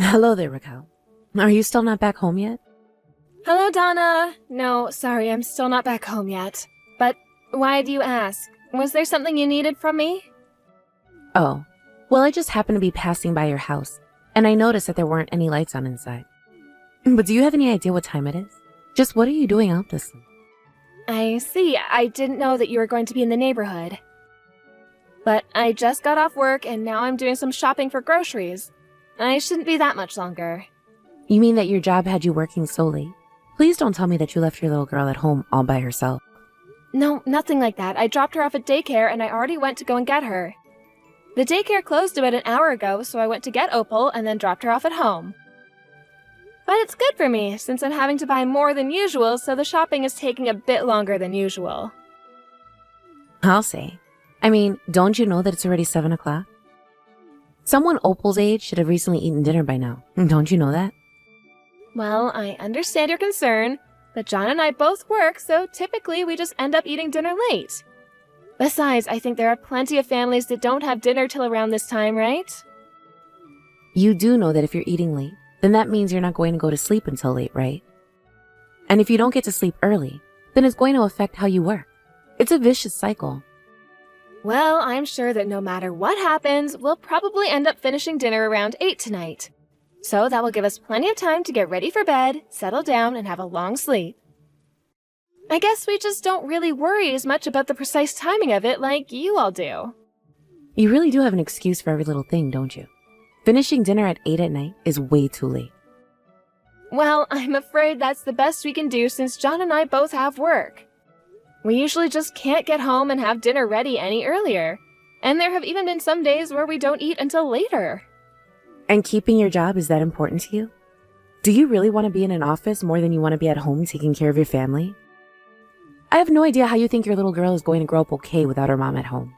Hello there, Raquel. Are you still not back home yet? Hello, Donna. No, sorry, I'm still not back home yet. But why do you ask? Was there something you needed from me? Oh, well, I just happened to be passing by your house, and I noticed that there weren't any lights on inside. But do you have any idea what time it is? Just what are you doing out this late? I see. I didn't know that you were going to be in the neighborhood. But I just got off work, and now I'm doing some shopping for groceries. I shouldn't be that much longer. You mean that your job had you working so late? Please don't tell me that you left your little girl at home all by herself. No, nothing like that. I dropped her off at daycare, and I already went to go and get her. The daycare closed about an hour ago, so I went to get Opal and then dropped her off at home. But it's good for me, since I'm having to buy more than usual, so the shopping is taking a bit longer than usual. I'll say. I mean, don't you know that it's already 7 o'clock? Someone Opal's age should have recently eaten dinner by now. Don't you know that? Well, I understand your concern, but John and I both work, so typically we just end up eating dinner late. Besides, I think there are plenty of families that don't have dinner till around this time, right? You do know that if you're eating late, then that means you're not going to go to sleep until late, right? And if you don't get to sleep early, then it's going to affect how you work. It's a vicious cycle. Well, I'm sure that no matter what happens, we'll probably end up finishing dinner around 8 tonight. So that will give us plenty of time to get ready for bed, settle down, and have a long sleep. I guess we just don't really worry as much about the precise timing of it like you all do. You really do have an excuse for every little thing, don't you? Finishing dinner at 8 at night is way too late. Well, I'm afraid that's the best we can do since John and I both have work. We usually just can't get home and have dinner ready any earlier. And there have even been some days where we don't eat until later. And keeping your job, is that important to you? Do you really want to be in an office more than you want to be at home taking care of your family? I have no idea how you think your little girl is going to grow up okay without her mom at home.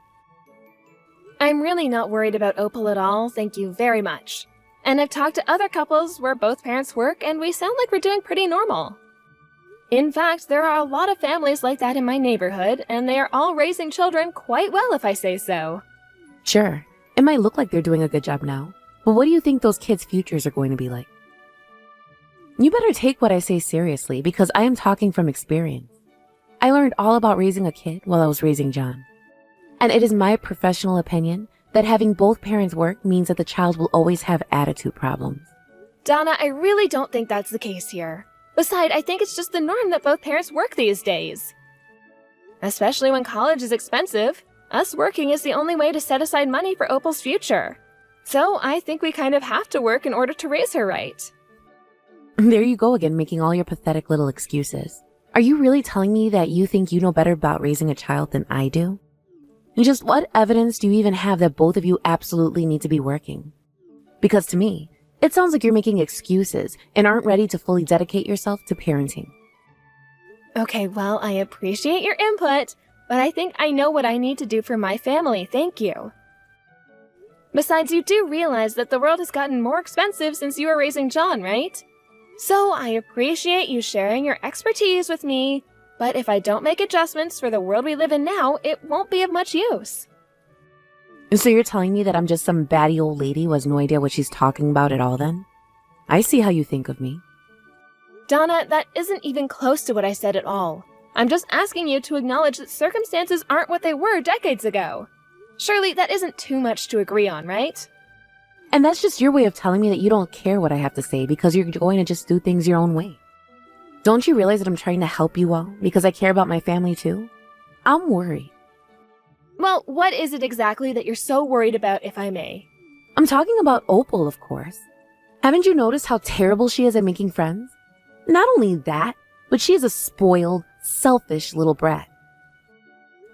I'm really not worried about Opal at all, thank you very much. And I've talked to other couples where both parents work, and we sound like we're doing pretty normal. In fact, there are a lot of families like that in my neighborhood, and they are all raising children quite well if I say so. Sure, it might look like they're doing a good job now, but what do you think those kids' futures are going to be like? You better take what I say seriously, because I am talking from experience. I learned all about raising a kid while I was raising John. And it is my professional opinion that having both parents work means that the child will always have attitude problems. Donna, I really don't think that's the case here. Besides, I think it's just the norm that both parents work these days. Especially when college is expensive, us working is the only way to set aside money for Opal's future. So I think we kind of have to work in order to raise her right. There you go again, making all your pathetic little excuses. Are you really telling me that you think you know better about raising a child than I do? Just what evidence do you even have that both of you absolutely need to be working? Because to me, it sounds like you're making excuses and aren't ready to fully dedicate yourself to parenting. Okay, well, I appreciate your input, but I think I know what I need to do for my family, thank you. Besides, you do realize that the world has gotten more expensive since you were raising John, right? So I appreciate you sharing your expertise with me, but if I don't make adjustments for the world we live in now, it won't be of much use. So you're telling me that I'm just some batty old lady who has no idea what she's talking about at all then? I see how you think of me. Donna, that isn't even close to what I said at all. I'm just asking you to acknowledge that circumstances aren't what they were decades ago. Surely that isn't too much to agree on, right? And that's just your way of telling me that you don't care what I have to say because you're going to just do things your own way. Don't you realize that I'm trying to help you all because I care about my family too? I'm worried. Well, what is it exactly that you're so worried about, if I may? I'm talking about Opal, of course. Haven't you noticed how terrible she is at making friends? Not only that, but she is a spoiled, selfish little brat.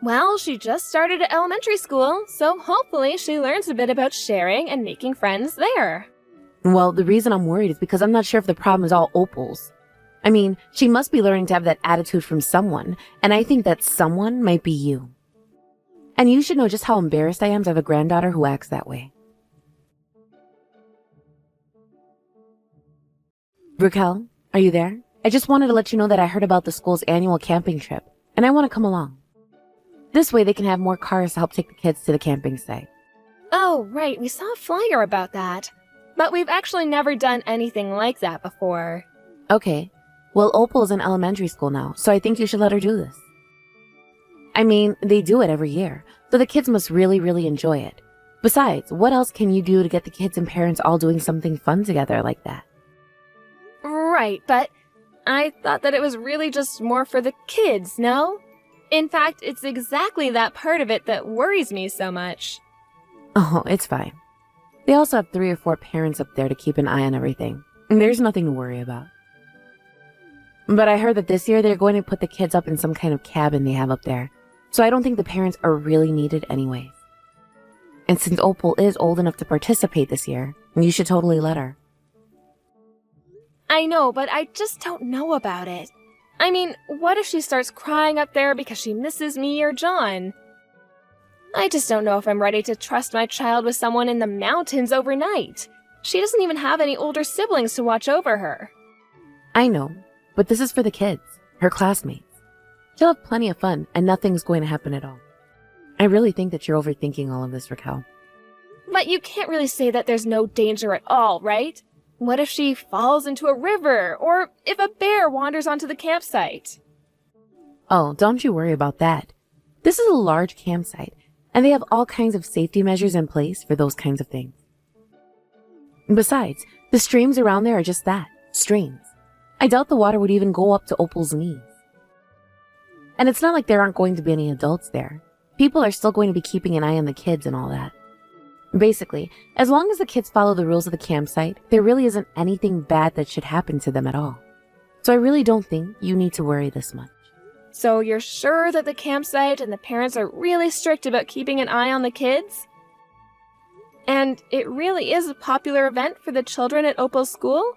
Well, she just started at elementary school, so hopefully she learns a bit about sharing and making friends there. Well, the reason I'm worried is because I'm not sure if the problem is all Opal's. I mean, she must be learning to have that attitude from someone, and I think that someone might be you. And you should know just how embarrassed I am to have a granddaughter who acts that way. Raquel, are you there? I just wanted to let you know that I heard about the school's annual camping trip, and I want to come along. This way they can have more cars to help take the kids to the camping site. Oh, right, we saw a flyer about that. But we've actually never done anything like that before. Okay, well, Opal is in elementary school now, so I think you should let her do this. I mean, they do it every year, so the kids must really, really enjoy it. Besides, what else can you do to get the kids and parents all doing something fun together like that? Right, but I thought that it was really just more for the kids, no? In fact, it's exactly that part of it that worries me so much. Oh, it's fine. They also have 3 or 4 parents up there to keep an eye on everything. There's nothing to worry about. But I heard that this year they're going to put the kids up in some kind of cabin they have up there, so I don't think the parents are really needed anyways. And since Opal is old enough to participate this year, you should totally let her. I know, but I just don't know about it. I mean, what if she starts crying up there because she misses me or John? I just don't know if I'm ready to trust my child with someone in the mountains overnight. She doesn't even have any older siblings to watch over her. I know, but this is for the kids, her classmates. She'll have plenty of fun, and nothing's going to happen at all. I really think that you're overthinking all of this, Raquel. But you can't really say that there's no danger at all, right? What if she falls into a river, or if a bear wanders onto the campsite? Oh, don't you worry about that. This is a large campsite, and they have all kinds of safety measures in place for those kinds of things. Besides, the streams around there are just that, streams. I doubt the water would even go up to Opal's knees. And it's not like there aren't going to be any adults there. People are still going to be keeping an eye on the kids and all that. Basically, as long as the kids follow the rules of the campsite, there really isn't anything bad that should happen to them at all. So I really don't think you need to worry this much. So you're sure that the campsite and the parents are really strict about keeping an eye on the kids? And it really is a popular event for the children at Opal's school?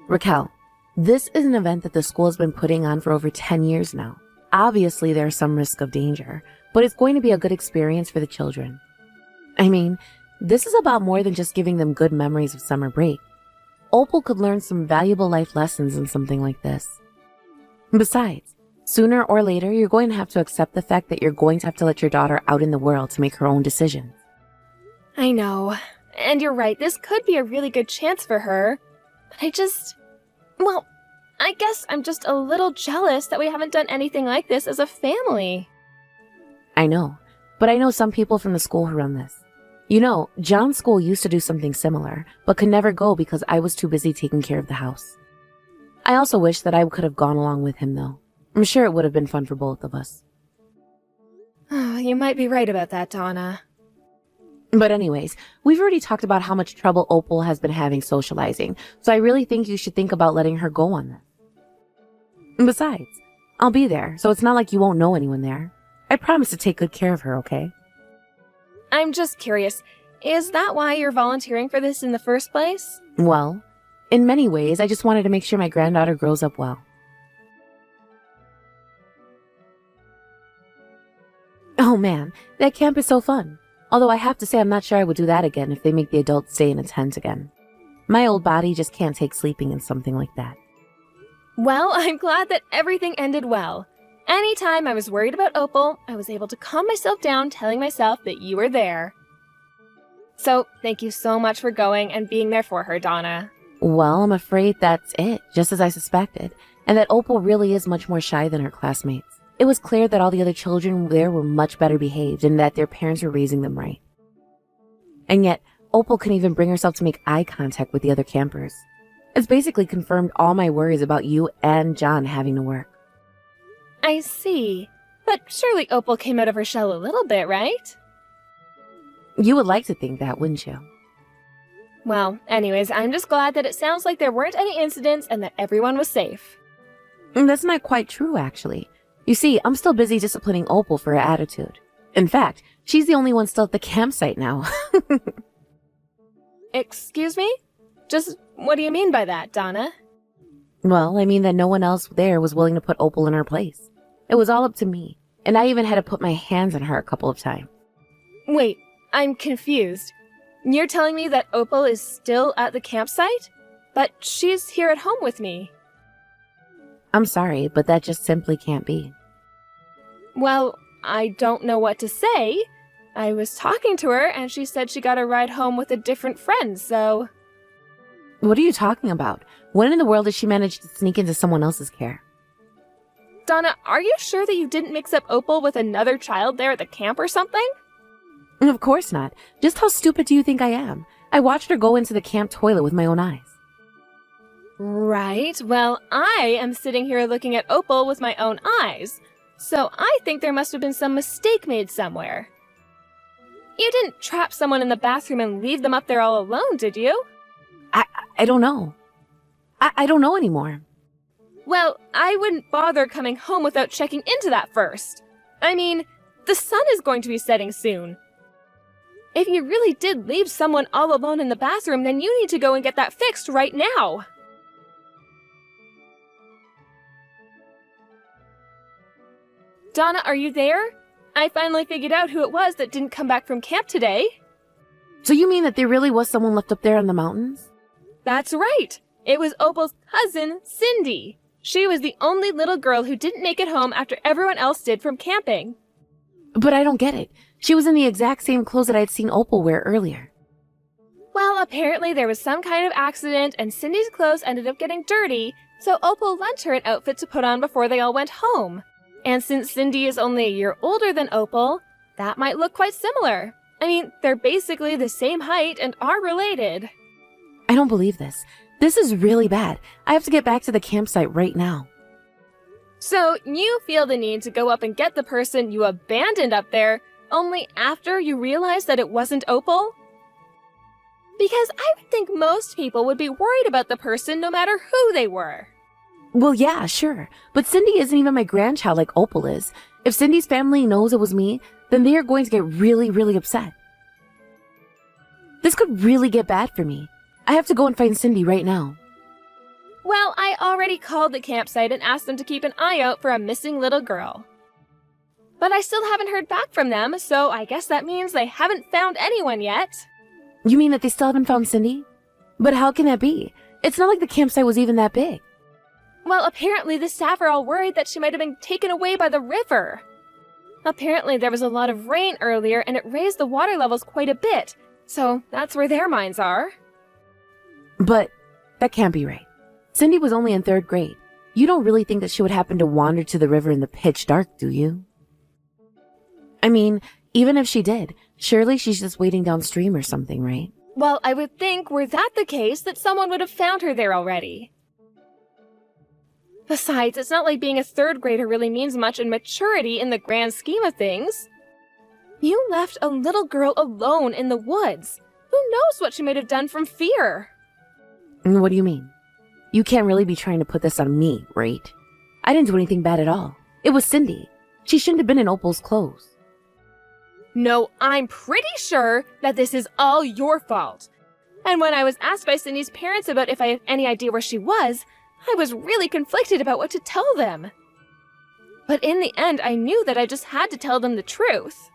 Raquel, this is an event that the school has been putting on for over 10 years now. Obviously, there's some risk of danger, but it's going to be a good experience for the children. I mean, this is about more than just giving them good memories of summer break. Opal could learn some valuable life lessons in something like this. Besides, sooner or later, you're going to have to accept the fact that you're going to have to let your daughter out in the world to make her own decisions. I know. And you're right, this could be a really good chance for her. But I guess I'm just a little jealous that we haven't done anything like this as a family. I know, but I know some people from the school who run this. You know, John's school used to do something similar, but could never go because I was too busy taking care of the house. I also wish that I could have gone along with him, though. I'm sure it would have been fun for both of us. Oh, you might be right about that, Donna. But anyways, we've already talked about how much trouble Opal has been having socializing, so I really think you should think about letting her go on this. Besides, I'll be there, so it's not like you won't know anyone there. I promise to take good care of her, okay? I'm just curious, is that why you're volunteering for this in the first place? Well, in many ways, I just wanted to make sure my granddaughter grows up well. Oh man, that camp is so fun. Although I have to say I'm not sure I would do that again if they make the adults stay in a tent again. My old body just can't take sleeping in something like that. Well, I'm glad that everything ended well. Anytime I was worried about Opal, I was able to calm myself down telling myself that you were there. So, thank you so much for going and being there for her, Donna. Well, I'm afraid that's it, just as I suspected, and that Opal really is much more shy than her classmates. It was clear that all the other children there were much better behaved and that their parents were raising them right. And yet, Opal couldn't even bring herself to make eye contact with the other campers. It's basically confirmed all my worries about you and John having to work. I see. But surely Opal came out of her shell a little bit, right? You would like to think that, wouldn't you? Well, anyways, I'm just glad that it sounds like there weren't any incidents and that everyone was safe. That's not quite true, actually. You see, I'm still busy disciplining Opal for her attitude. In fact, she's the only one still at the campsite now. Excuse me? Just what do you mean by that, Donna? Well, I mean that no one else there was willing to put Opal in her place. It was all up to me, and I even had to put my hands on her a couple of times. Wait, I'm confused. You're telling me that Opal is still at the campsite? But she's here at home with me. I'm sorry, but that just simply can't be. Well, I don't know what to say. I was talking to her, and she said she got a ride home with a different friend, so... What are you talking about? When in the world did she manage to sneak into someone else's care? Donna, are you sure that you didn't mix up Opal with another child there at the camp or something? Of course not. Just how stupid do you think I am? I watched her go into the camp toilet with my own eyes. Right, well, I am sitting here looking at Opal with my own eyes, so I think there must have been some mistake made somewhere. You didn't trap someone in the bathroom and leave them up there all alone, did you? I don't know. I don't know anymore. Well, I wouldn't bother coming home without checking into that first. I mean, the sun is going to be setting soon. If you really did leave someone all alone in the bathroom, then you need to go and get that fixed right now. Donna, are you there? I finally figured out who it was that didn't come back from camp today. So you mean that there really was someone left up there in the mountains? That's right. It was Opal's cousin, Cindy. She was the only little girl who didn't make it home after everyone else did from camping. But I don't get it. She was in the exact same clothes that I'd seen Opal wear earlier. Well, apparently there was some kind of accident and Cindy's clothes ended up getting dirty, so Opal lent her an outfit to put on before they all went home. And since Cindy is only a year older than Opal, that might look quite similar. I mean, they're basically the same height and are related. I don't believe this. This is really bad. I have to get back to the campsite right now. So you feel the need to go up and get the person you abandoned up there only after you realize that it wasn't Opal? Because I would think most people would be worried about the person no matter who they were. Well, yeah, sure. But Cindy isn't even my grandchild like Opal is. If Cindy's family knows it was me, then they are going to get really, really upset. This could really get bad for me. I have to go and find Cindy right now. Well, I already called the campsite and asked them to keep an eye out for a missing little girl. But I still haven't heard back from them, so I guess that means they haven't found anyone yet. You mean that they still haven't found Cindy? But how can that be? It's not like the campsite was even that big. Well, apparently the staff are all worried that she might have been taken away by the river. Apparently there was a lot of rain earlier and it raised the water levels quite a bit, so that's where their minds are. But that can't be right. Cindy was only in 3rd grade. You don't really think that she would happen to wander to the river in the pitch dark, do you? I mean, even if she did, surely she's just waiting downstream or something, right? Well, I would think, were that the case, that someone would have found her there already. Besides, it's not like being a 3rd grader really means much in maturity in the grand scheme of things. You left a little girl alone in the woods. Who knows what she might have done from fear? What do you mean? You can't really be trying to put this on me, right? I didn't do anything bad at all. It was Cindy. She shouldn't have been in Opal's clothes. No, I'm pretty sure that this is all your fault. And when I was asked by Cindy's parents about if I had any idea where she was, I was really conflicted about what to tell them. But in the end, I knew that I just had to tell them the truth.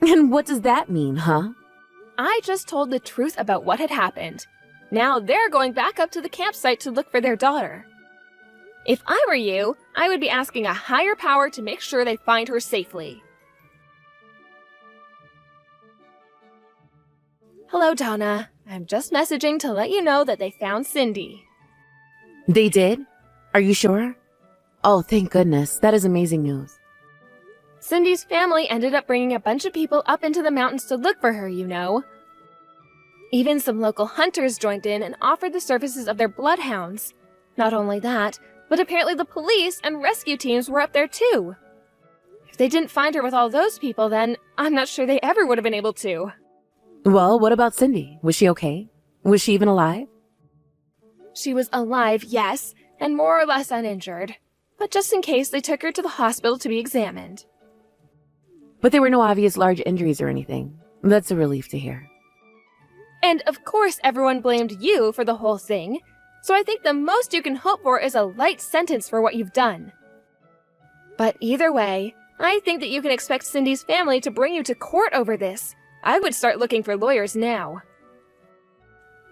And what does that mean, huh? I just told the truth about what had happened. Now they're going back up to the campsite to look for their daughter. If I were you, I would be asking a higher power to make sure they find her safely. Hello, Donna. I'm just messaging to let you know that they found Cindy. They did? Are you sure? Oh, thank goodness. That is amazing news. Cindy's family ended up bringing a bunch of people up into the mountains to look for her, you know. Even some local hunters joined in and offered the services of their bloodhounds. Not only that, but apparently the police and rescue teams were up there too. If they didn't find her with all those people, then I'm not sure they ever would have been able to. Well, what about Cindy? Was she okay? Was she even alive? She was alive, yes, and more or less uninjured. But just in case, they took her to the hospital to be examined. But there were no obvious large injuries or anything. That's a relief to hear. And of course everyone blamed you for the whole thing, so I think the most you can hope for is a light sentence for what you've done. But either way, I think that you can expect Cindy's family to bring you to court over this. I would start looking for lawyers now.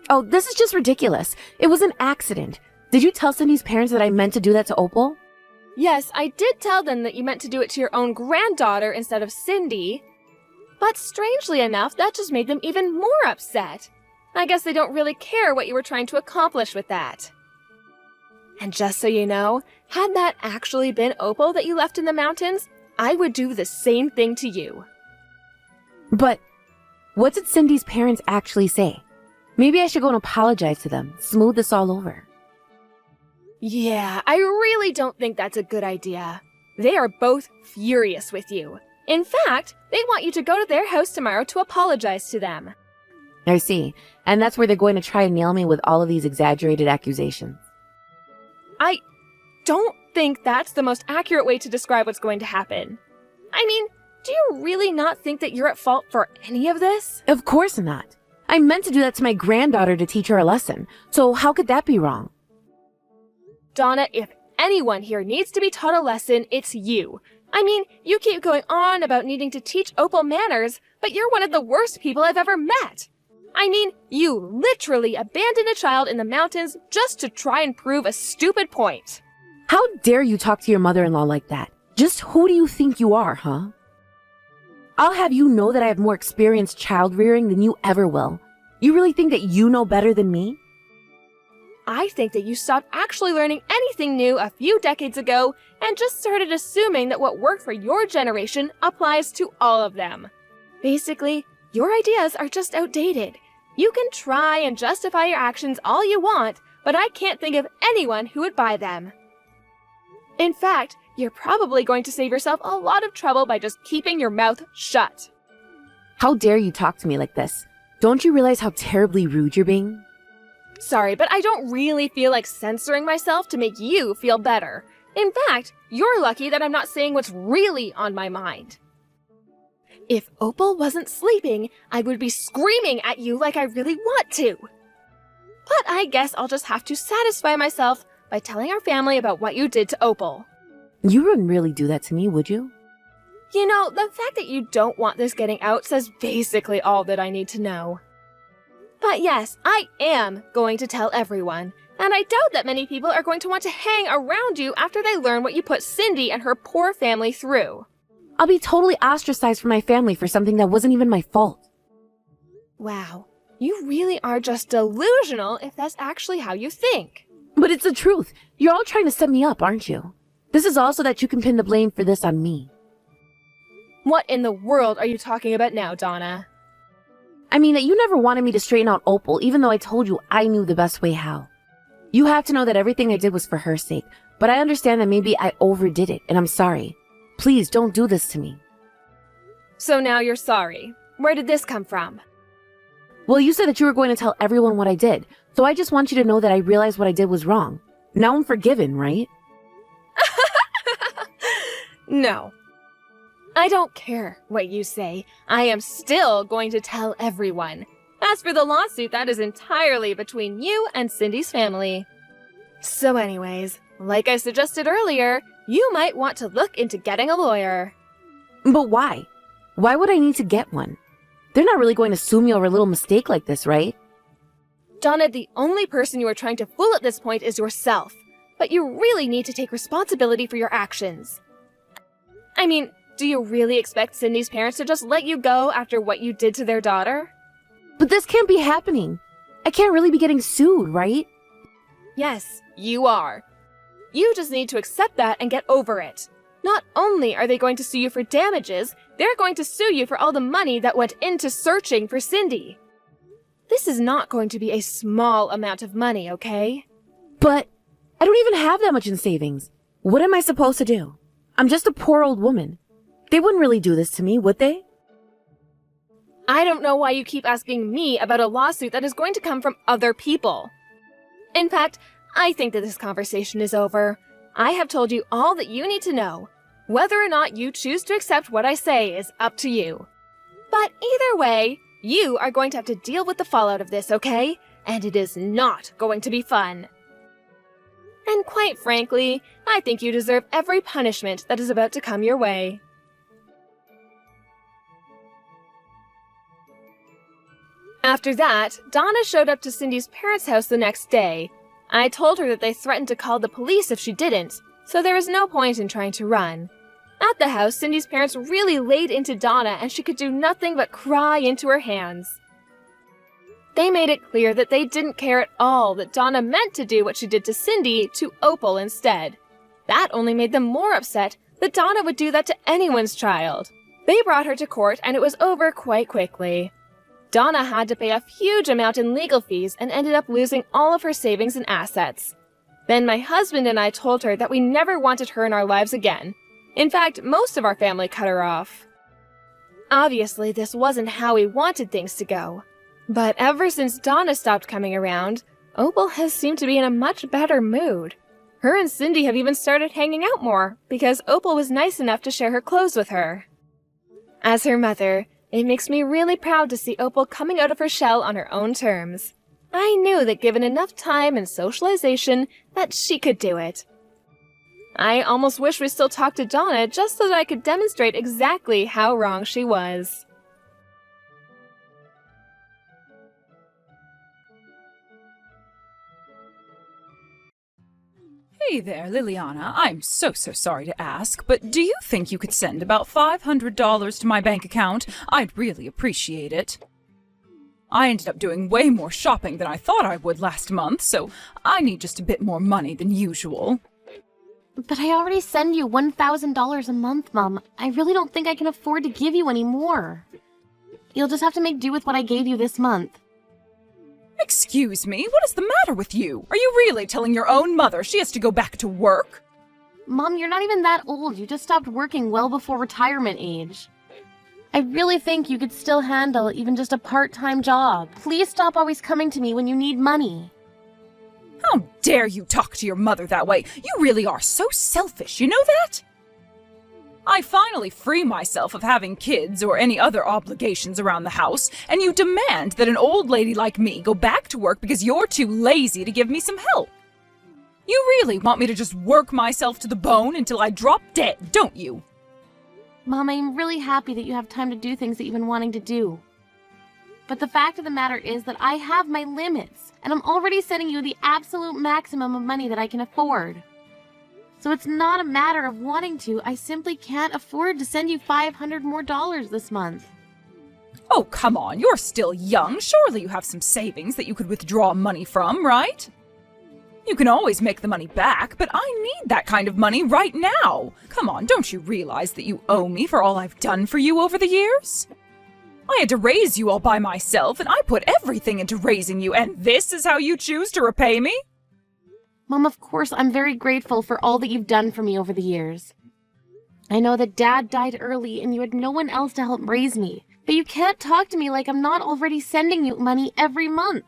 Oh, this is just ridiculous. It was an accident. Did you tell Cindy's parents that I meant to do that to Opal? Yes, I did tell them that you meant to do it to your own granddaughter instead of Cindy, But strangely enough, that just made them even more upset. I guess they don't really care what you were trying to accomplish with that. And just so you know, had that actually been Opal that you left in the mountains, I would do the same thing to you. But what did Cindy's parents actually say? Maybe I should go and apologize to them, smooth this all over. Yeah, I really don't think that's a good idea. They are both furious with you. In fact, they want you to go to their house tomorrow to apologize to them. I see. And that's where they're going to try and nail me with all of these exaggerated accusations. I don't think that's the most accurate way to describe what's going to happen. I mean, do you really not think that you're at fault for any of this? Of course not. I meant to do that to my granddaughter to teach her a lesson. So how could that be wrong? Donna, if anyone here needs to be taught a lesson, it's you. I mean, you keep going on about needing to teach Opal manners, but you're one of the worst people I've ever met. I mean, you literally abandoned a child in the mountains just to try and prove a stupid point. How dare you talk to your mother-in-law like that? Just who do you think you are, huh? I'll have you know that I have more experience child rearing than you ever will. You really think that you know better than me? I think that you stopped actually learning anything new a few decades ago and just started assuming that what worked for your generation applies to all of them. Basically, your ideas are just outdated. You can try and justify your actions all you want, but I can't think of anyone who would buy them. In fact, you're probably going to save yourself a lot of trouble by just keeping your mouth shut. How dare you talk to me like this? Don't you realize how terribly rude you're being? Sorry, but I don't really feel like censoring myself to make you feel better. In fact, you're lucky that I'm not saying what's really on my mind. If Opal wasn't sleeping, I would be screaming at you like I really want to. But I guess I'll just have to satisfy myself by telling our family about what you did to Opal. You wouldn't really do that to me, would you? You know, the fact that you don't want this getting out says basically all that I need to know. But yes, I am going to tell everyone, and I doubt that many people are going to want to hang around you after they learn what you put Cindy and her poor family through. I'll be totally ostracized from my family for something that wasn't even my fault. Wow, you really are just delusional if that's actually how you think. But it's the truth. You're all trying to set me up, aren't you? This is also that you can pin the blame for this on me. What in the world are you talking about now, Donna? I mean that you never wanted me to straighten out Opal, even though I told you I knew the best way how. You have to know that everything I did was for her sake, but I understand that maybe I overdid it, and I'm sorry. Please don't do this to me. So now you're sorry. Where did this come from? Well, you said that you were going to tell everyone what I did, so I just want you to know that I realized what I did was wrong. Now I'm forgiven, right? No. I don't care what you say. I am still going to tell everyone. As for the lawsuit, that is entirely between you and Cindy's family. So anyways, like I suggested earlier, you might want to look into getting a lawyer. But why? Why would I need to get one? They're not really going to sue me over a little mistake like this, right? Donna, the only person you are trying to fool at this point is yourself. But you really need to take responsibility for your actions. I mean, do you really expect Cindy's parents to just let you go after what you did to their daughter? But this can't be happening. I can't really be getting sued, right? Yes, you are. You just need to accept that and get over it. Not only are they going to sue you for damages, they're going to sue you for all the money that went into searching for Cindy. This is not going to be a small amount of money, okay? But I don't even have that much in savings. What am I supposed to do? I'm just a poor old woman. They wouldn't really do this to me, would they? I don't know why you keep asking me about a lawsuit that is going to come from other people. In fact, I think that this conversation is over. I have told you all that you need to know. Whether or not you choose to accept what I say is up to you. But either way, you are going to have to deal with the fallout of this, okay? And it is not going to be fun. And quite frankly, I think you deserve every punishment that is about to come your way. After that, Donna showed up to Cindy's parents' house the next day. I told her that they threatened to call the police if she didn't, so there was no point in trying to run. At the house, Cindy's parents really laid into Donna and she could do nothing but cry into her hands. They made it clear that they didn't care at all that Donna meant to do what she did to Cindy to Opal instead. That only made them more upset that Donna would do that to anyone's child. They brought her to court and it was over quite quickly. Donna had to pay a huge amount in legal fees and ended up losing all of her savings and assets. Then my husband and I told her that we never wanted her in our lives again. In fact, most of our family cut her off. Obviously, this wasn't how we wanted things to go. But ever since Donna stopped coming around, Opal has seemed to be in a much better mood. Her and Cindy have even started hanging out more because Opal was nice enough to share her clothes with her. As her mother, it makes me really proud to see Opal coming out of her shell on her own terms. I knew that given enough time and socialization that she could do it. I almost wish we still talked to Donna just so that I could demonstrate exactly how wrong she was. Hey there, Liliana. I'm so sorry to ask, but do you think you could send about $500 to my bank account? I'd really appreciate it. I ended up doing way more shopping than I thought I would last month, so I need just a bit more money than usual. But I already send you $1,000 a month, Mom. I really don't think I can afford to give you any more. You'll just have to make do with what I gave you this month. Excuse me, what is the matter with you? Are you really telling your own mother she has to go back to work? Mom, you're not even that old. You just stopped working well before retirement age. I really think you could still handle even just a part-time job. Please stop always coming to me when you need money. How dare you talk to your mother that way? You really are so selfish, you know that? I finally free myself of having kids or any other obligations around the house, and you demand that an old lady like me go back to work because you're too lazy to give me some help. You really want me to just work myself to the bone until I drop dead, don't you? Mom, I'm really happy that you have time to do things that you've been wanting to do. But the fact of the matter is that I have my limits, and I'm already sending you the absolute maximum of money that I can afford. So it's not a matter of wanting to, I simply can't afford to send you $500 more this month. Oh, come on, you're still young. Surely you have some savings that you could withdraw money from, right? You can always make the money back, but I need that kind of money right now. Come on, don't you realize that you owe me for all I've done for you over the years? I had to raise you all by myself, and I put everything into raising you, and this is how you choose to repay me? Mom, of course, I'm very grateful for all that you've done for me over the years. I know that Dad died early and you had no one else to help raise me, but you can't talk to me like I'm not already sending you money every month.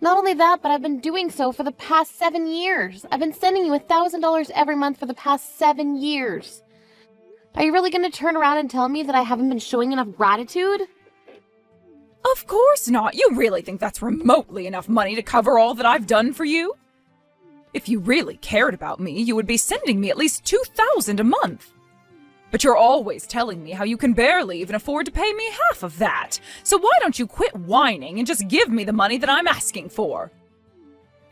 Not only that, but I've been doing so for the past 7 years. I've been sending you $1,000 every month for the past 7 years. Are you really going to turn around and tell me that I haven't been showing enough gratitude? Of course not. You really think that's remotely enough money to cover all that I've done for you? If you really cared about me, you would be sending me at least $2,000 a month. But you're always telling me how you can barely even afford to pay me half of that. So why don't you quit whining and just give me the money that I'm asking for?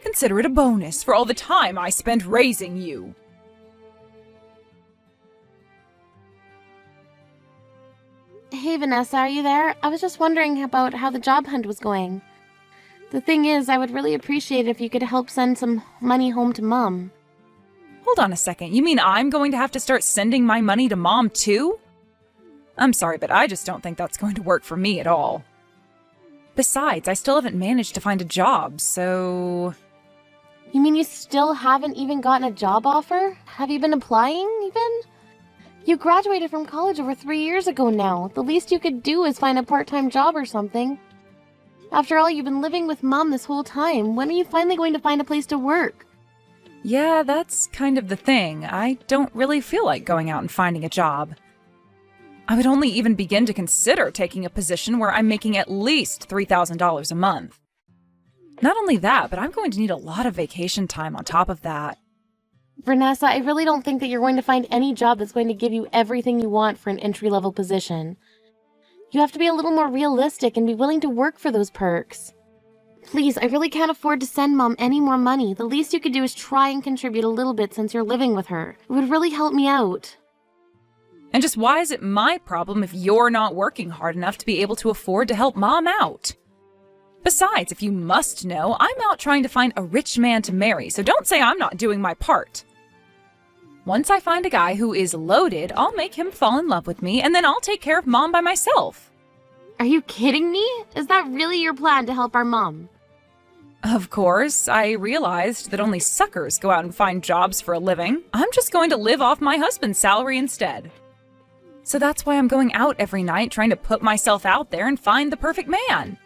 Consider it a bonus for all the time I spent raising you. Hey, Vanessa, are you there? I was just wondering about how the job hunt was going. The thing is, I would really appreciate it if you could help send some money home to Mom. Hold on a second. You mean I'm going to have to start sending my money to Mom too? I'm sorry, but I just don't think that's going to work for me at all. Besides, I still haven't managed to find a job, so... You mean you still haven't even gotten a job offer? Have you been applying, even? You graduated from college over 3 years ago now. The least you could do is find a part-time job or something. After all, you've been living with Mom this whole time. When are you finally going to find a place to work? Yeah, that's kind of the thing. I don't really feel like going out and finding a job. I would only even begin to consider taking a position where I'm making at least $3,000 a month. Not only that, but I'm going to need a lot of vacation time on top of that. Vanessa, I really don't think that you're going to find any job that's going to give you everything you want for an entry-level position. You have to be a little more realistic and be willing to work for those perks. Please, I really can't afford to send Mom any more money. The least you could do is try and contribute a little bit since you're living with her. It would really help me out. And just why is it my problem if you're not working hard enough to be able to afford to help Mom out? Besides, if you must know, I'm out trying to find a rich man to marry, so don't say I'm not doing my part. Once I find a guy who is loaded, I'll make him fall in love with me, and then I'll take care of Mom by myself. Are you kidding me? Is that really your plan to help our mom? Of course, I realized that only suckers go out and find jobs for a living. I'm just going to live off my husband's salary instead. So that's why I'm going out every night trying to put myself out there and find the perfect man.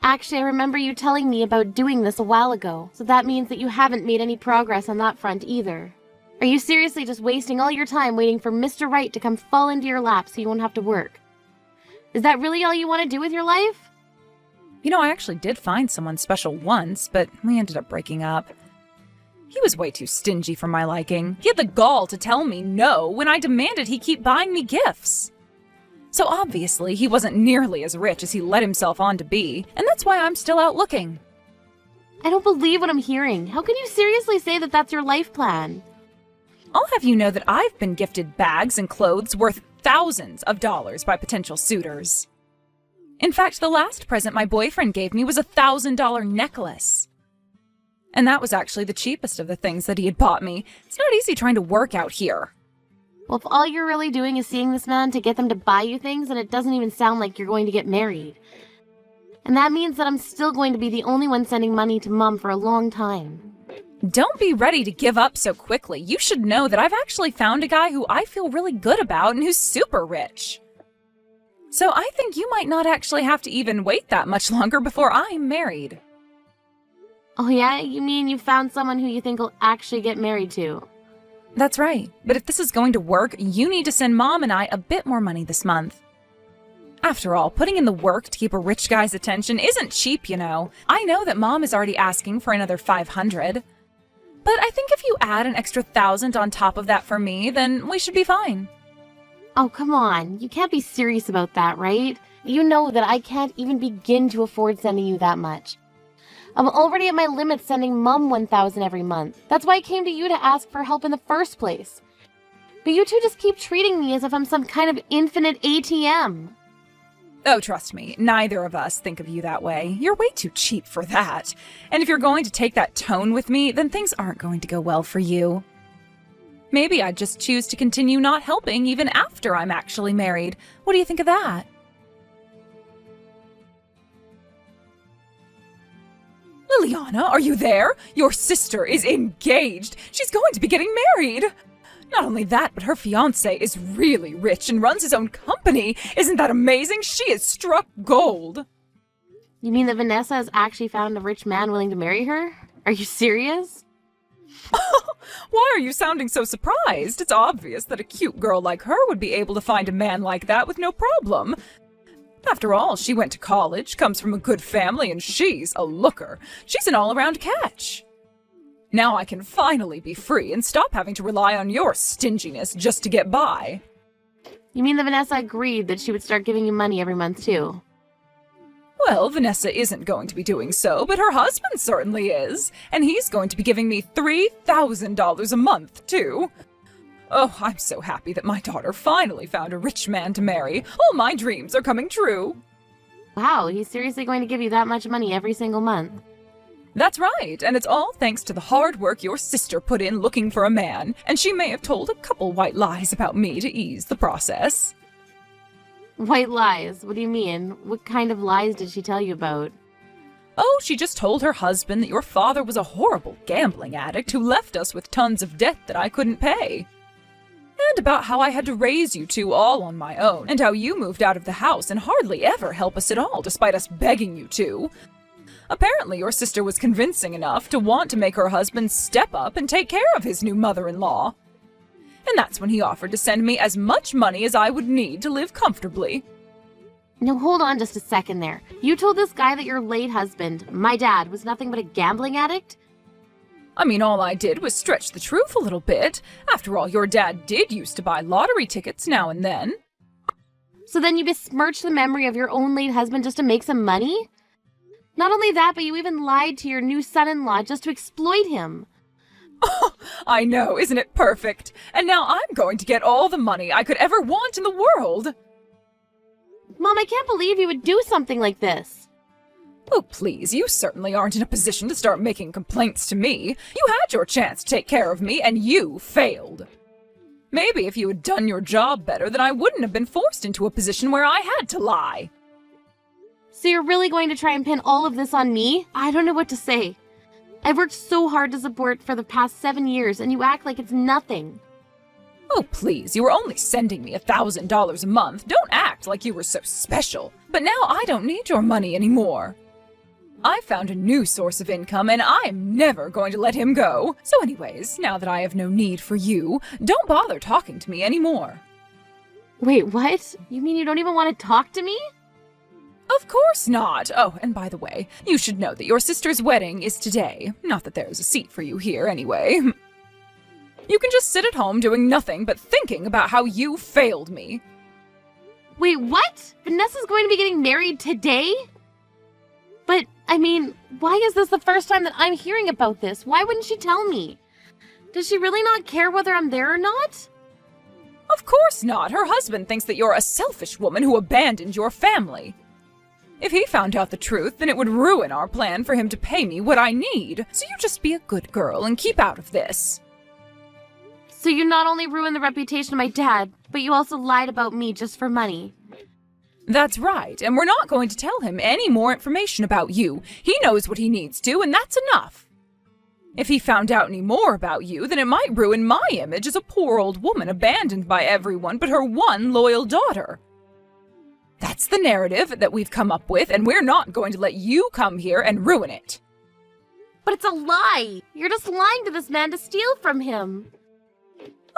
Actually, I remember you telling me about doing this a while ago, so that means that you haven't made any progress on that front either. Are you seriously just wasting all your time waiting for Mr. Right to come fall into your lap so you won't have to work? Is that really all you want to do with your life? You know, I actually did find someone special once, but we ended up breaking up. He was way too stingy for my liking. He had the gall to tell me no when I demanded he keep buying me gifts. So obviously, he wasn't nearly as rich as he let himself on to be, and that's why I'm still out looking. I don't believe what I'm hearing. How can you seriously say that that's your life plan? I'll have you know that I've been gifted bags and clothes worth thousands of dollars by potential suitors. In fact, the last present my boyfriend gave me was a $1,000 necklace. And that was actually the cheapest of the things that he had bought me. It's not easy trying to work out here. Well, if all you're really doing is seeing this man to get them to buy you things, then it doesn't even sound like you're going to get married. And that means that I'm still going to be the only one sending money to Mom for a long time. Don't be ready to give up so quickly. You should know that I've actually found a guy who I feel really good about and who's super rich. So I think you might not actually have to even wait that much longer before I'm married. Oh yeah? You mean you found someone who you think will actually get married to? That's right. But if this is going to work, you need to send Mom and I a bit more money this month. After all, putting in the work to keep a rich guy's attention isn't cheap, you know. I know that Mom is already asking for another $500. But I think if you add an extra $1,000 on top of that for me, then we should be fine. Oh, come on. You can't be serious about that, right? You know that I can't even begin to afford sending you that much. I'm already at my limit sending Mom $1,000 every month. That's why I came to you to ask for help in the first place. But you two just keep treating me as if I'm some kind of infinite ATM. Oh, trust me, neither of us think of you that way. You're way too cheap for that. And if you're going to take that tone with me, then things aren't going to go well for you. Maybe I'd just choose to continue not helping even after I'm actually married. What do you think of that? Liliana, are you there? Your sister is engaged. She's going to be getting married. Not only that, but her fiancé is really rich and runs his own company. Isn't that amazing? She has struck gold. You mean that Vanessa has actually found a rich man willing to marry her? Are you serious? Why are you sounding so surprised? It's obvious that a cute girl like her would be able to find a man like that with no problem. After all, she went to college, comes from a good family, and she's a looker. She's an all-around catch. Now I can finally be free and stop having to rely on your stinginess just to get by. You mean that Vanessa agreed that she would start giving you money every month too? Well, Vanessa isn't going to be doing so, but her husband certainly is. And he's going to be giving me $3,000 a month, too. Oh, I'm so happy that my daughter finally found a rich man to marry. All my dreams are coming true. Wow, he's seriously going to give you that much money every single month? That's right, and it's all thanks to the hard work your sister put in looking for a man, and she may have told a couple white lies about me to ease the process. White lies? What do you mean? What kind of lies did she tell you about? Oh, she just told her husband that your father was a horrible gambling addict who left us with tons of debt that I couldn't pay. And about how I had to raise you two all on my own, and how you moved out of the house and hardly ever help us at all despite us begging you to. Apparently your sister was convincing enough to want to make her husband step up and take care of his new mother-in-law. And that's when he offered to send me as much money as I would need to live comfortably. Now hold on just a second there. You told this guy that your late husband, my dad, was nothing but a gambling addict? I mean, all I did was stretch the truth a little bit. After all, your dad did used to buy lottery tickets now and then. So then you besmirched the memory of your own late husband just to make some money? Not only that, but you even lied to your new son-in-law just to exploit him. I know, isn't it perfect? And now I'm going to get all the money I could ever want in the world! Mom, I can't believe you would do something like this. Oh, please, you certainly aren't in a position to start making complaints to me. You had your chance to take care of me, and you failed. Maybe if you had done your job better, then I wouldn't have been forced into a position where I had to lie. So you're really going to try and pin all of this on me? I don't know what to say. I've worked so hard to support for the past 7 years, and you act like it's nothing. Oh, please, you were only sending me $1,000 a month. Don't act like you were so special. But now I don't need your money anymore. I found a new source of income, and I'm never going to let him go. So anyways, now that I have no need for you, don't bother talking to me anymore. Wait, what? You mean you don't even want to talk to me? Of course not! Oh, and by the way, you should know that your sister's wedding is today. Not that there's a seat for you here, anyway. You can just sit at home doing nothing but thinking about how you failed me. Wait, what? Vanessa's going to be getting married today? But, I mean, why is this the first time that I'm hearing about this? Why wouldn't she tell me? Does she really not care whether I'm there or not? Of course not! Her husband thinks that you're a selfish woman who abandoned your family. If he found out the truth, then it would ruin our plan for him to pay me what I need. So you just be a good girl and keep out of this. So you not only ruined the reputation of my dad, but you also lied about me just for money. That's right, and we're not going to tell him any more information about you. He knows what he needs to, and that's enough. If he found out any more about you, then it might ruin my image as a poor old woman abandoned by everyone but her one loyal daughter. That's the narrative that we've come up with, and we're not going to let you come here and ruin it. But it's a lie! You're just lying to this man to steal from him.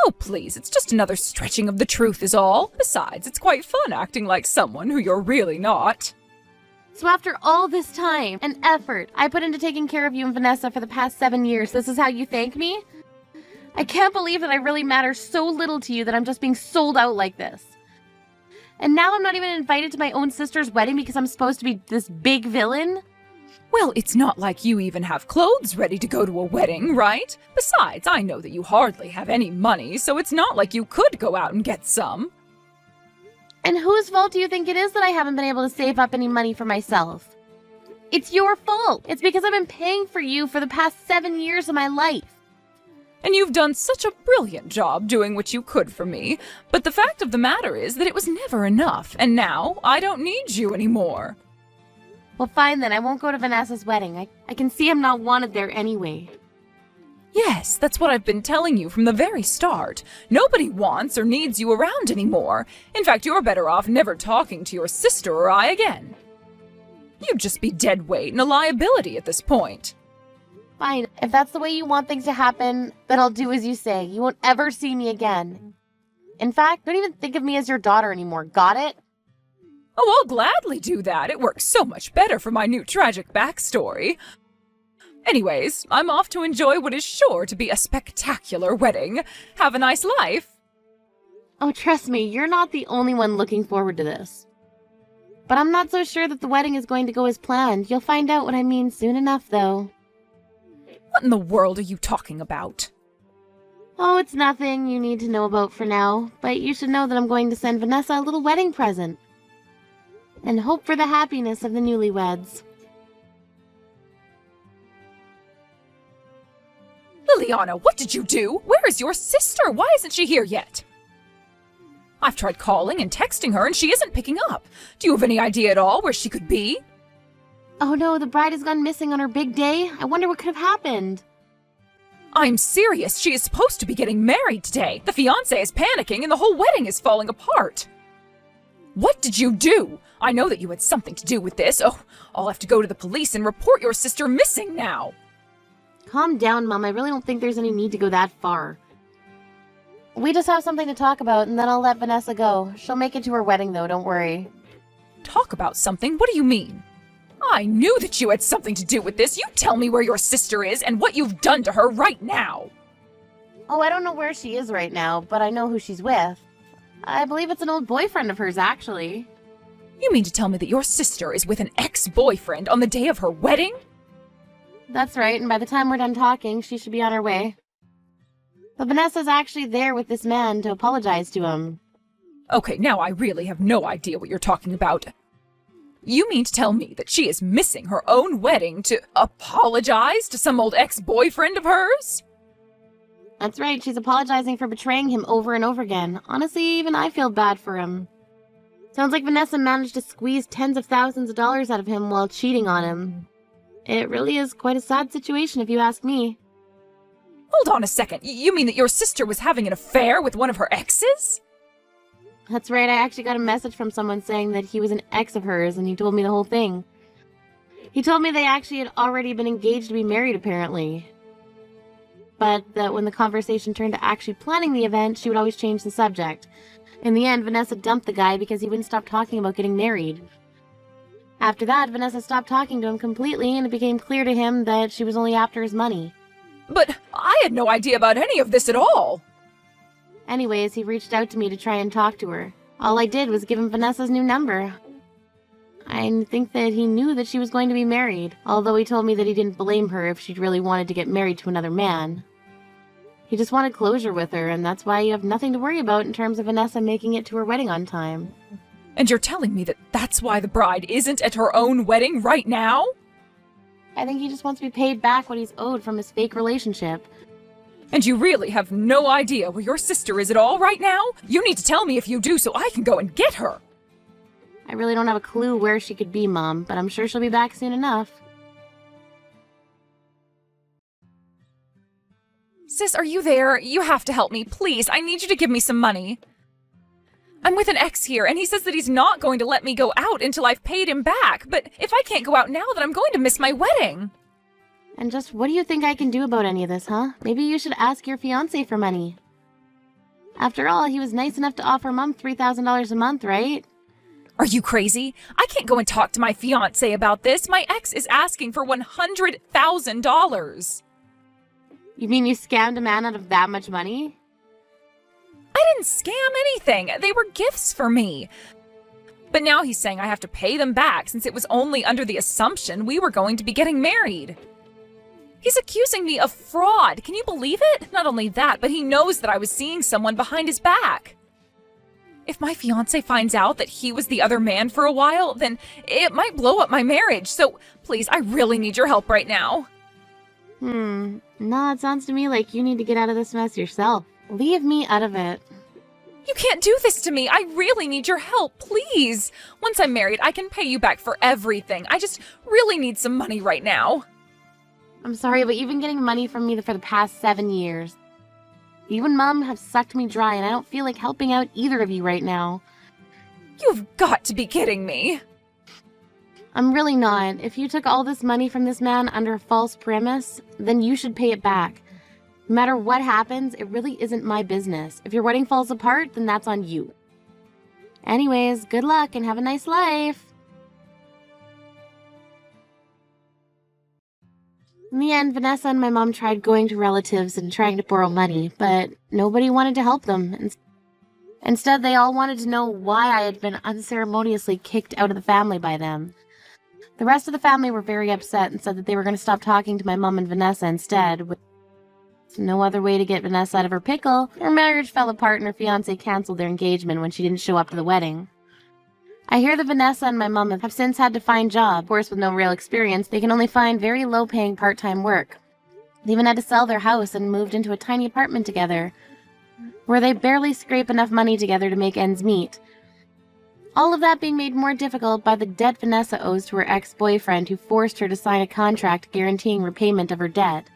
Oh, please, it's just another stretching of the truth is all. Besides, it's quite fun acting like someone who you're really not. So after all this time and effort I put into taking care of you and Vanessa for the past 7 years, this is how you thank me? I can't believe that I really matter so little to you that I'm just being sold out like this. And now I'm not even invited to my own sister's wedding because I'm supposed to be this big villain? Well, it's not like you even have clothes ready to go to a wedding, right? Besides, I know that you hardly have any money, so it's not like you could go out and get some. And whose fault do you think it is that I haven't been able to save up any money for myself? It's your fault. It's because I've been paying for you for the past 7 years of my life. And you've done such a brilliant job doing what you could for me, but the fact of the matter is that it was never enough, and now I don't need you anymore. Well, fine then, I won't go to Vanessa's wedding. I can see I'm not wanted there anyway. Yes, that's what I've been telling you from the very start. Nobody wants or needs you around anymore. In fact, you're better off never talking to your sister or I again. You'd just be dead weight and a liability at this point. Fine, if that's the way you want things to happen, then I'll do as you say. You won't ever see me again. In fact, don't even think of me as your daughter anymore, got it? Oh, I'll gladly do that. It works so much better for my new tragic backstory. Anyways, I'm off to enjoy what is sure to be a spectacular wedding. Have a nice life. Oh, trust me, you're not the only one looking forward to this. But I'm not so sure that the wedding is going to go as planned. You'll find out what I mean soon enough, though. What in the world are you talking about? Oh, it's nothing you need to know about for now, but you should know that I'm going to send Vanessa a little wedding present. And hope for the happiness of the newlyweds. Liliana, what did you do? Where is your sister? Why isn't she here yet? I've tried calling and texting her and she isn't picking up. Do you have any idea at all where she could be? Oh no, the bride has gone missing on her big day. I wonder what could have happened. I'm serious. She is supposed to be getting married today. The fiancé is panicking and the whole wedding is falling apart. What did you do? I know that you had something to do with this. Oh, I'll have to go to the police and report your sister missing now. Calm down, Mom. I really don't think there's any need to go that far. We just have something to talk about, and then I'll let Vanessa go. She'll make it to her wedding, though, don't worry. Talk about something? What do you mean? I knew that you had something to do with this. You tell me where your sister is and what you've done to her right now. Oh, I don't know where she is right now, but I know who she's with. I believe it's an old boyfriend of hers, actually. You mean to tell me that your sister is with an ex-boyfriend on the day of her wedding? That's right, and by the time we're done talking, she should be on her way. But Vanessa's actually there with this man to apologize to him. Okay, now I really have no idea what you're talking about. You mean to tell me that she is missing her own wedding to apologize to some old ex-boyfriend of hers? That's right, she's apologizing for betraying him over and over again. Honestly, even I feel bad for him. Sounds like Vanessa managed to squeeze tens of thousands of dollars out of him while cheating on him. It really is quite a sad situation if you ask me. Hold on a second, you mean that your sister was having an affair with one of her exes? That's right, I actually got a message from someone saying that he was an ex of hers and he told me the whole thing. He told me they actually had already been engaged to be married apparently. But that when the conversation turned to actually planning the event, she would always change the subject. In the end, Vanessa dumped the guy because he wouldn't stop talking about getting married. After that, Vanessa stopped talking to him completely and it became clear to him that she was only after his money. But I had no idea about any of this at all. Anyways, he reached out to me to try and talk to her. All I did was give him Vanessa's new number. I think that he knew that she was going to be married, although he told me that he didn't blame her if she really wanted to get married to another man. He just wanted closure with her, and that's why you have nothing to worry about in terms of Vanessa making it to her wedding on time. And you're telling me that that's why the bride isn't at her own wedding right now? I think he just wants to be paid back what he's owed from his fake relationship. And you really have no idea where your sister is at all right now? You need to tell me if you do so I can go and get her. I really don't have a clue where she could be, Mom, but I'm sure she'll be back soon enough. Sis, are you there? You have to help me, please. I need you to give me some money. I'm with an ex here, and he says that he's not going to let me go out until I've paid him back. But if I can't go out now, then I'm going to miss my wedding. And just what do you think I can do about any of this, huh? Maybe you should ask your fiancé for money. After all, he was nice enough to offer Mom $3,000 a month, right? Are you crazy? I can't go and talk to my fiancé about this. My ex is asking for $100,000. You mean you scammed a man out of that much money? I didn't scam anything. They were gifts for me. But now he's saying I have to pay them back since it was only under the assumption we were going to be getting married. He's accusing me of fraud. Can you believe it? Not only that, but he knows that I was seeing someone behind his back. If my fiancé finds out that he was the other man for a while, then it might blow up my marriage. So please, I really need your help right now. No, it sounds to me like you need to get out of this mess yourself. Leave me out of it. You can't do this to me. I really need your help, please. Once I'm married, I can pay you back for everything. I just really need some money right now. I'm sorry, but you've been getting money from me for the past 7 years. You and Mom have sucked me dry, and I don't feel like helping out either of you right now. You've got to be kidding me. I'm really not. If you took all this money from this man under a false premise, then you should pay it back. No matter what happens, it really isn't my business. If your wedding falls apart, then that's on you. Anyways, good luck and have a nice life. In the end, Vanessa and my mom tried going to relatives and trying to borrow money, but nobody wanted to help them. Instead, they all wanted to know why I had been unceremoniously kicked out of the family by them. The rest of the family were very upset and said that they were going to stop talking to my mom and Vanessa instead. With no other way to get Vanessa out of her pickle, her marriage fell apart and her fiancé canceled their engagement when she didn't show up to the wedding. I hear that Vanessa and my mom have since had to find jobs. Of course, with no real experience, they can only find very low-paying part-time work. They even had to sell their house and moved into a tiny apartment together, where they barely scrape enough money together to make ends meet. All of that being made more difficult by the debt Vanessa owes to her ex-boyfriend who forced her to sign a contract guaranteeing repayment of her debt.